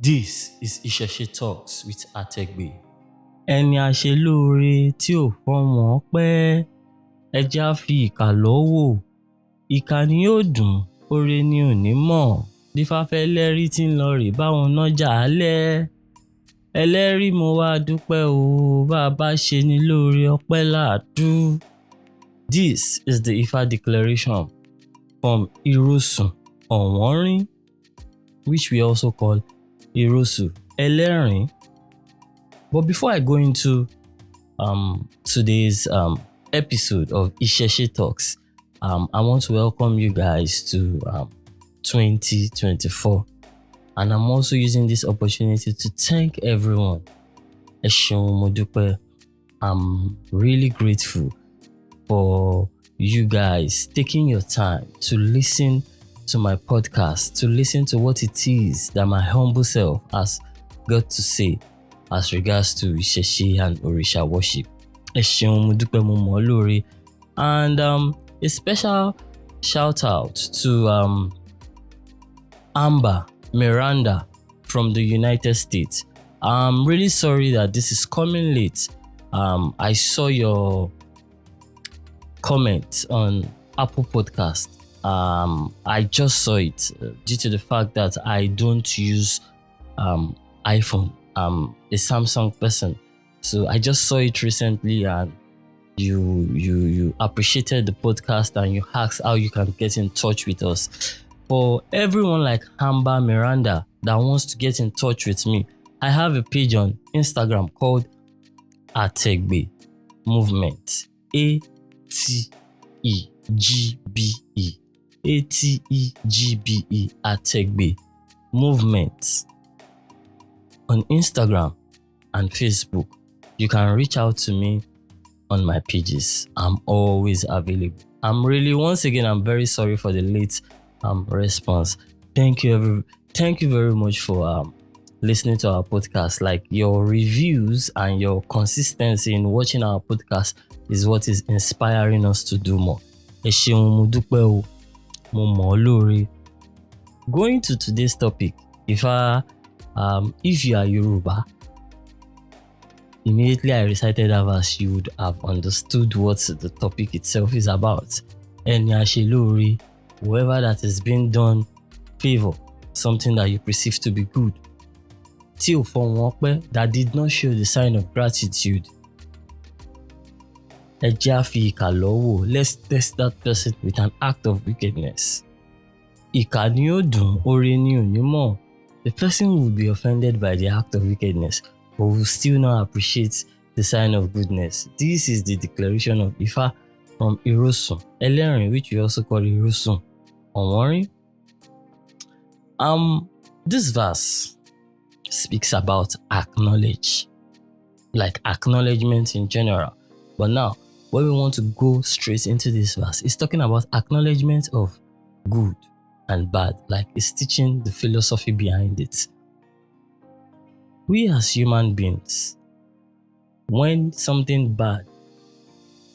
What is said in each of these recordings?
This is Isese Talks with Ategbe. Ẹni àṣelóore tí ò fọmọ pẹ́, ẹja fi ìkà lọ́wọ́. Ìkà ni yóò dùn, oore ni ò ní mọ̀. Dífáfẹ́ lẹ́rí tí ń lọ rè báwọn nájà alẹ́. Ẹlẹ́rí mo wá dúpẹ́ o, bá a bá ṣe ni lóore ọpẹ́ làádú. This is the Ifa declaration from Irosun Ọ̀wọ́nrín, which we also call Irosu Ẹlẹ́rìn. But before I go into today's episode of Isese Talks, I want to welcome you guys to 2024. And I'm also using this opportunity to thank everyone. Ẹ ṣeun, mo dúpẹ́. I'm really grateful for you guys taking your time to listen to my podcast, to listen to what it is that my humble self has got to say as regards to Isese and Orisha worship. Ẹ ṣeun, mo dúpẹ́, mo mọ̀ ọ́ lóore. And a special shout out to Amber Miranda from the United States. I'm really sorry that this is coming late. I saw your comment on Apple Podcast. I just saw it due to the fact that I don't use iPhone. I'm a Samsung person, so I just saw it recently, and you appreciated the podcast and you asked how you can get in touch with us. For everyone like Amber Miranda that wants to get in touch with me, I have a page on Instagram called Ategbe Movement. ATEGBE. ATEGBE. Ategbe Movement. On Instagram and Facebook, you can reach out to me on my pages. I'm always available. I'm very sorry for the late response. Thank you very much for listening to our podcast. Like, your reviews and your consistency in watching our podcast is what is inspiring us to do more. Ẹ ṣeun, mo dúpẹ́ o, mo mọ̀ ọ́ lóore. Going to today's topic, if you are Yoruba, immediately I recited that verse, you would have understood what the topic itself is about. Ẹni àṣelóore, whoever that has been done favor, something that you perceive to be good, tí ò fọmọ pẹ́, that did not show the sign of gratitude. Ẹja fi ìkà lọ́wọ́. Let's test that person with an act of wickedness. Ìkà ni yóò dùn, oore ni ò ní mọ̀. The person will be offended by the act of wickedness, but will still not appreciate the sign of goodness. This is the declaration of Ifa from Irosun Ẹlẹ́rìn, which we also call Irosun Ọ̀wọ́nrín. This verse speaks about acknowledgement in general. But now, when we want to go straight into this verse, it's talking about acknowledgement of good and bad, like it's teaching the philosophy behind it. We as human beings, when something bad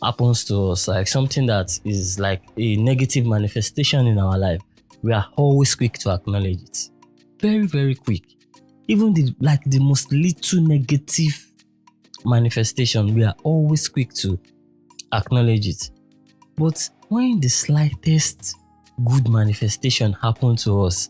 happens to us, like something that is like a negative manifestation in our life, we are always quick to acknowledge it. Very, very quick. Even the most little negative manifestation, we are always quick to acknowledge it. But when the slightest good manifestation happens to us,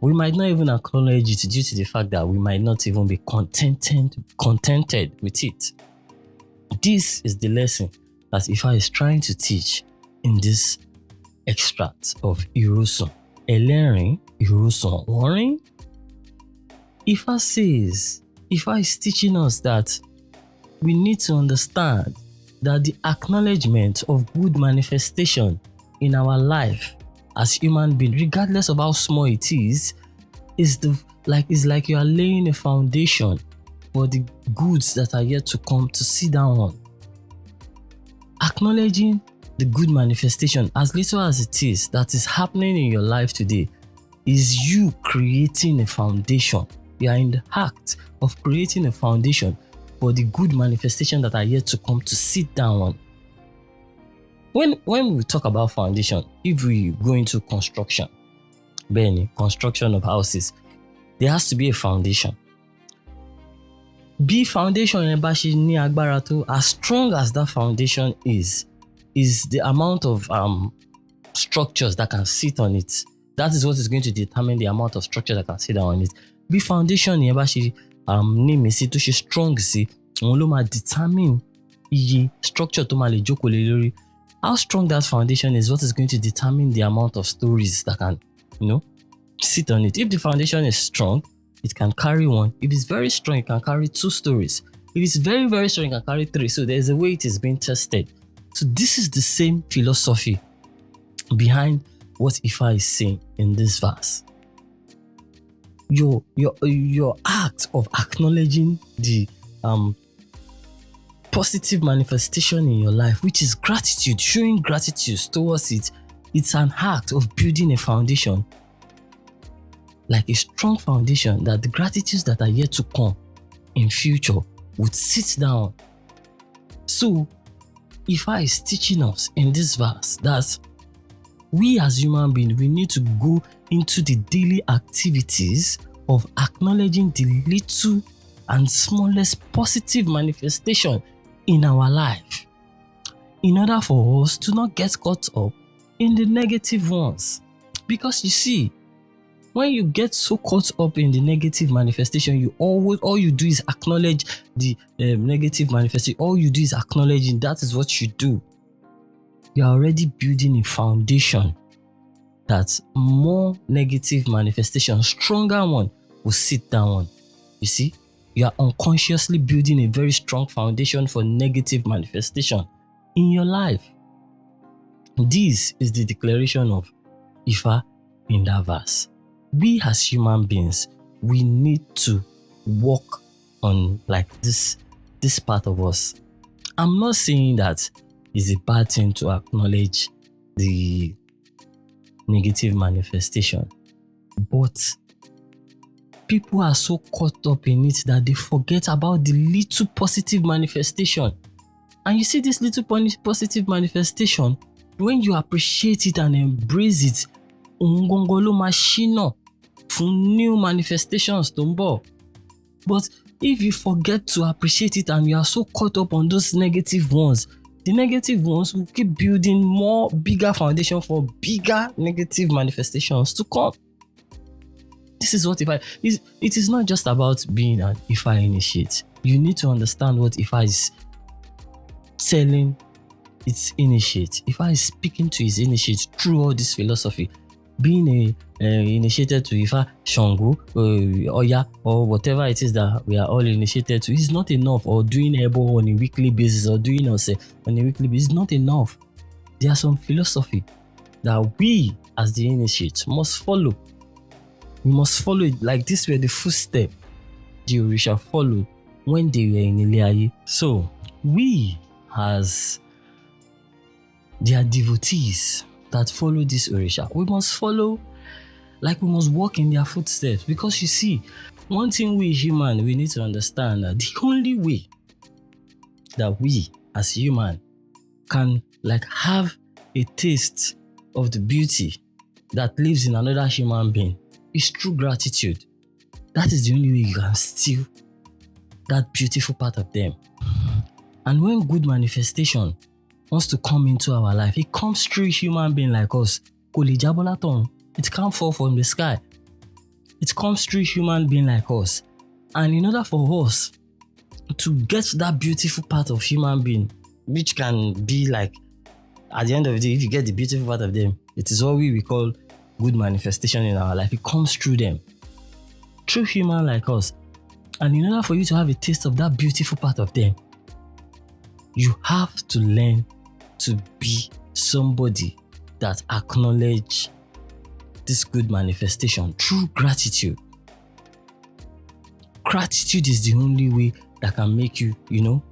we might not even acknowledge it due to the fact that we might not even be contented with it. This is the lesson that Ifa is trying to teach in this extract of Irosun Ẹlẹ́rìn, Irosun Ọ̀wọ́nrín. Ifa is teaching us that we need to understand that the acknowledgement of good manifestation in our life as human beings, regardless of how small it is like you are laying a foundation for the goods that are yet to come to sit down on. Acknowledging the good manifestation, as little as it is, that is happening in your life today, is you creating a foundation. You are in the act of creating a foundation for the good manifestation that are yet to come to sit down on. When we talk about foundation, if we go into construction of houses, there has to be a foundation. Bí foundation yẹn bá ṣe ní agbára tó, as strong as that foundation is the amount of structures that can sit on it. That is what is going to determine the amount of structure that can sit down on it. Bí foundation yẹn bá ṣe ní mi sí tó ṣe strong sí, òun ló máa determine iye structure tó máa lè jókòó lé lórí. How strong that foundation is what is going to determine the amount of stories that can, sit on it. If the foundation is strong, it can carry one. If it's very strong, it can carry 2 stories. If it's very, very strong, it can carry 3. So there's a way it is being tested. So this is the same philosophy behind what Ifa is saying in this verse. Your act of acknowledging the positive manifestation in your life, which is gratitude, showing gratitude towards it, it's an act of building a foundation, like a strong foundation that the gratitudes that are yet to come in future would sit down. So Ifa is teaching us in this verse that we as human beings, we need to go into the daily activities of acknowledging the little and smallest positive manifestation in our life, in order for us to not get caught up in the negative ones. Because you see, when you get so caught up in the negative manifestation, all you do is acknowledge the negative manifestation. All you do is acknowledging. That is what you do. You are already building a foundation that more negative manifestation, stronger one, will sit down on. You see, you are unconsciously building a very strong foundation for negative manifestation in your life. This is the declaration of Ifa in that verse. We as human beings, we need to work on like this part of us. I'm not saying that it's a bad thing to acknowledge the negative manifestation, but people are so caught up in it that they forget about the little positive manifestation. And you see this little positive manifestation, when you appreciate it and embrace it, ongongolo machine for new manifestations tó ń bọ̀. But if you forget to appreciate it and you are so caught up on those negative ones, the negative ones will keep building more bigger foundation for bigger negative manifestations to come. This is what Ifa is. It is not just about being an Ifa initiate. You need to understand what Ifa is telling its initiate. Ifa is speaking to his initiate through all this philosophy. Being initiated to Ifa, Shango, Oya, or whatever it is that we are all initiated to is not enough. Or doing Ebo on a weekly basis, or doing Ose on a weekly basis is not enough. There are some philosophy that we as the initiate must follow. We must follow it like this were the footstep the Orisha followed when they were in Ile-Aye. So we as their devotees that follow this Orisha, we must follow, like we must walk in their footsteps. Because you see, one thing we human, we need to understand that the only way that we as human can like have a taste of the beauty that lives in another human being is through gratitude. That is the only way you can steal that beautiful part of them. And when good manifestation wants to come into our life, it comes through human being like us. It can't fall from the sky. It comes through human being like us. And in order for us to get that beautiful part of human being, which can be like, at the end of the day, if you get the beautiful part of them, it is what we call good manifestation in our life. It comes through them, through human like us. And in order for you to have a taste of that beautiful part of them, you have to learn to be somebody that acknowledge this good manifestation through gratitude. Gratitude is the only way that can make you,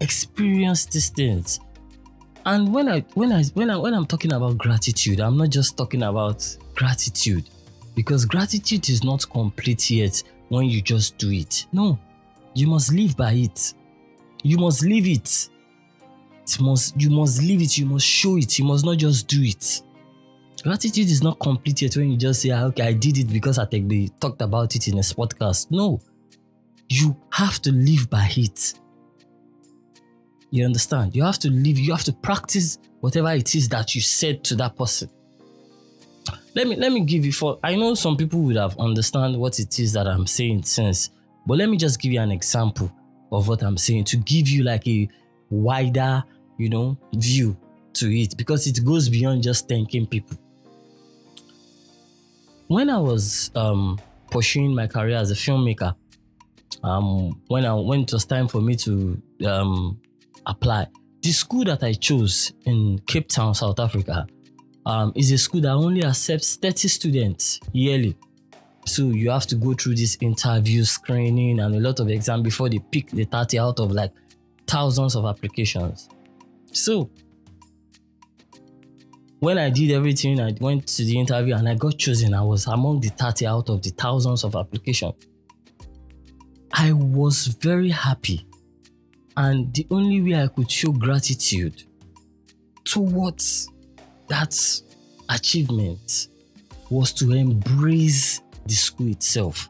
experience these things. And when I'm talking about gratitude, I'm not just talking about gratitude, because gratitude is not complete yet when you just do it. No, you must live by it. You must live it. You must live it. You must show it. You must not just do it. Gratitude is not complete yet when you just say, okay, I did it because Ategbe talked about it in a podcast. No, you have to live by it. You understand? You have to live, you have to practice whatever it is that you said to that person. Let me give you I know some people would have understand what it is that I'm saying since, but let me just give you an example of what I'm saying to give you like a wider, view to it, because it goes beyond just thanking people. When I was pursuing my career as a filmmaker, when it was time for me to apply, the school that I chose in Cape Town, South Africa, is a school that only accepts 30 students yearly. So you have to go through this interview, screening, and a lot of exams before they pick the 30 out of like thousands of applications. So when I did everything, I went to the interview and I got chosen. I was among the 30 out of the thousands of applications. I was very happy. And the only way I could show gratitude towards that achievement was to embrace the school itself.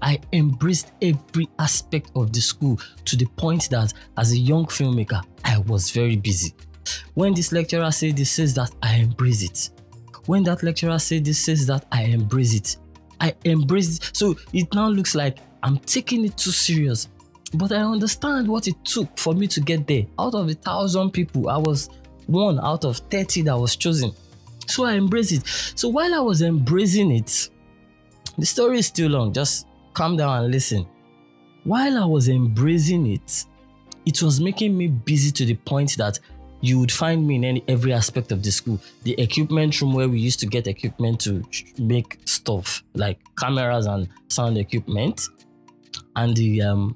I embraced every aspect of the school to the point that as a young filmmaker, I was very busy. When this lecturer said this, says that, I embrace it. When that lecturer said this, says that, I embrace it. I embrace it. So it now looks like I'm taking it too serious. But I understand what it took for me to get there. Out of 1,000 people, I was one out of 30 that was chosen. So I embraced it. So while I was embracing it, the story is still long. Just calm down and listen. While I was embracing it, it was making me busy to the point that you would find me in every aspect of the school. The equipment room where we used to get equipment to make stuff like cameras and sound equipment, and the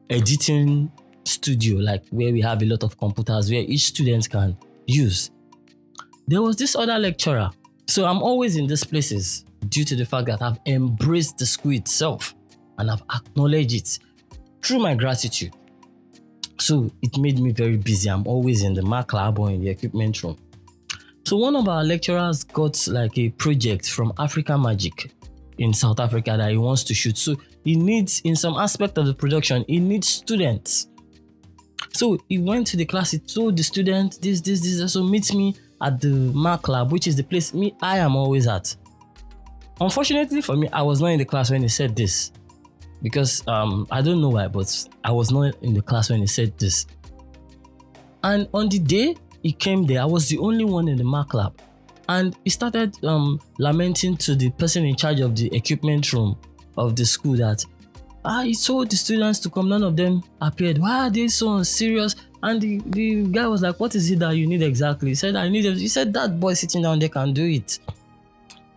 editing studio, like where we have a lot of computers where each student can use. There was this other lecturer. So I'm always in these places due to the fact that I've embraced the school itself and I've acknowledged it through my gratitude. So it made me very busy. I'm always in the Mac lab or in the equipment room. So one of our lecturers got like a project from Africa Magic in South Africa that he wants to shoot. So he needs, in some aspect of the production, he needs students. So he went to the class, he told the student, this. So meet me at the Mac lab, which is the place I am always at. Unfortunately for me, I was not in the class when he said this. Because I don't know why, but I was not in the class when he said this. And on the day he came there, I was the only one in the Mac lab. And he started lamenting to the person in charge of the equipment room of the school that he told the students to come, none of them appeared. Why are they so unserious? And the guy was like, what is it that you need exactly? He said, he said, that boy sitting down there can do it.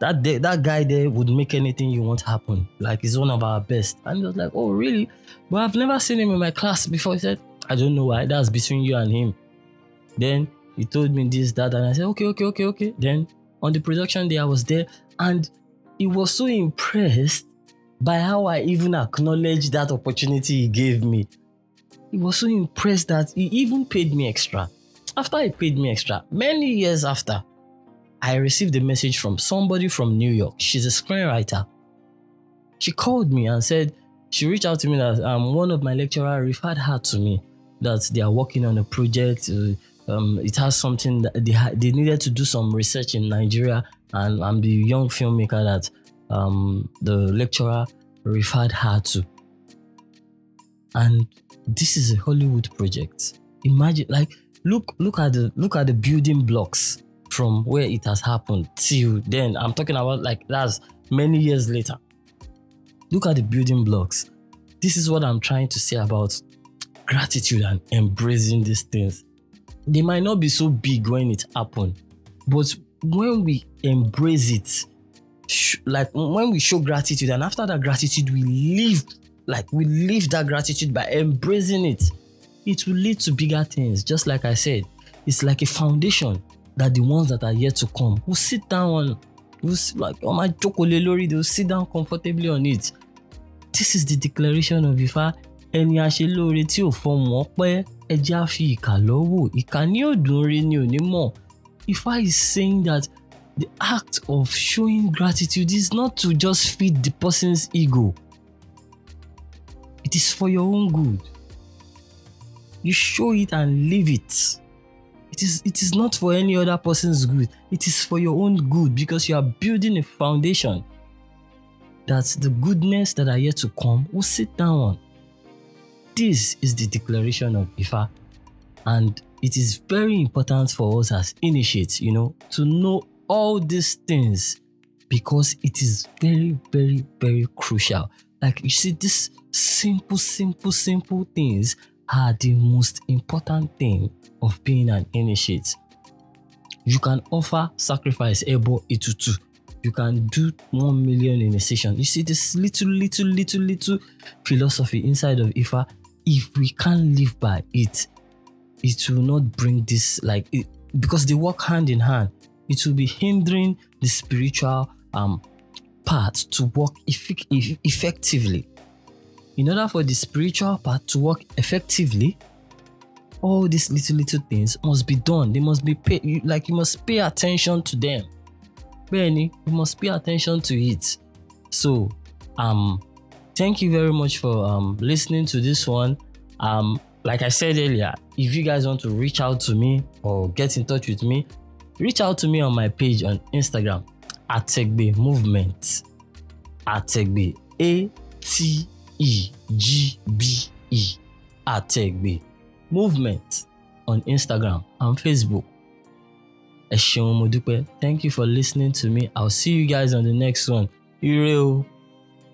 That guy there would make anything you want happen. Like, he's one of our best. And he was like, oh, really? But I've never seen him in my class before. He said, I don't know why. That's between you and him. Then he told me this, that, and I said, okay. Then on the production day, I was there, and he was so impressed by how I even acknowledged that opportunity he gave me. He was so impressed that he even paid me extra. After he paid me extra, many years after, I received a message from somebody from New York. She's a screenwriter. She called me and said, she reached out to me that one of my lecturers referred her to me, that they are working on a project. It has something that they needed to do some research in Nigeria, and I'm the young filmmaker that the lecturer referred her to. And this is a Hollywood project. Imagine, like, look at the building blocks from where it has happened till then. I'm talking about like that's many years later. Look at the building blocks. This is what I'm trying to say about gratitude and embracing these things. They might not be so big when it happened, but when we embrace it, like when we show gratitude, and after that gratitude we live that gratitude by embracing it, it will lead to bigger things. Just like I said, it's like a foundation that the ones that are yet to come will sit down on, like on my chocolate, they will sit down comfortably on it. This is the declaration of Ifa. Ẹni àṣelóore tí ò fọhùn ọpẹ́, ẹ jẹ́ á fi ìkà lọ́wọ́, ìkà ní òdùn rí ni ò ní mọ̀. Ifa is saying that the act of showing gratitude is not to just feed the person's ego. It is for your own good. You show it and live it. It is not for any other person's good. It is for your own good, because you are building a foundation that the goodness that are yet to come will sit down on. This is the declaration of Ifa, and it is very important for us as initiates, to know all these things, because it is very, very, very crucial. Like, you see, these simple things are the most important thing of being an initiate. You can offer sacrifice, ebo itutu. You can do 1 million in a session. You see this little philosophy inside of Ifa. If we can't live by it, it will not bring this, because they work hand in hand. It will be hindering the spiritual part to work effectively. In order for the spiritual part to work effectively, all these little things must be done. They must be paid. You must pay attention to them. Benny, you must pay attention to it. So, thank you very much for listening to this one. Like I said earlier, if you guys want to reach out to me or get in touch with me, reach out to me on my page on Instagram, Ategbe Movement. Ategbe, ATEGBE. Ategbe Movement on Instagram and Facebook. Thank you for listening to me. I'll see you guys on the next one. Ire o.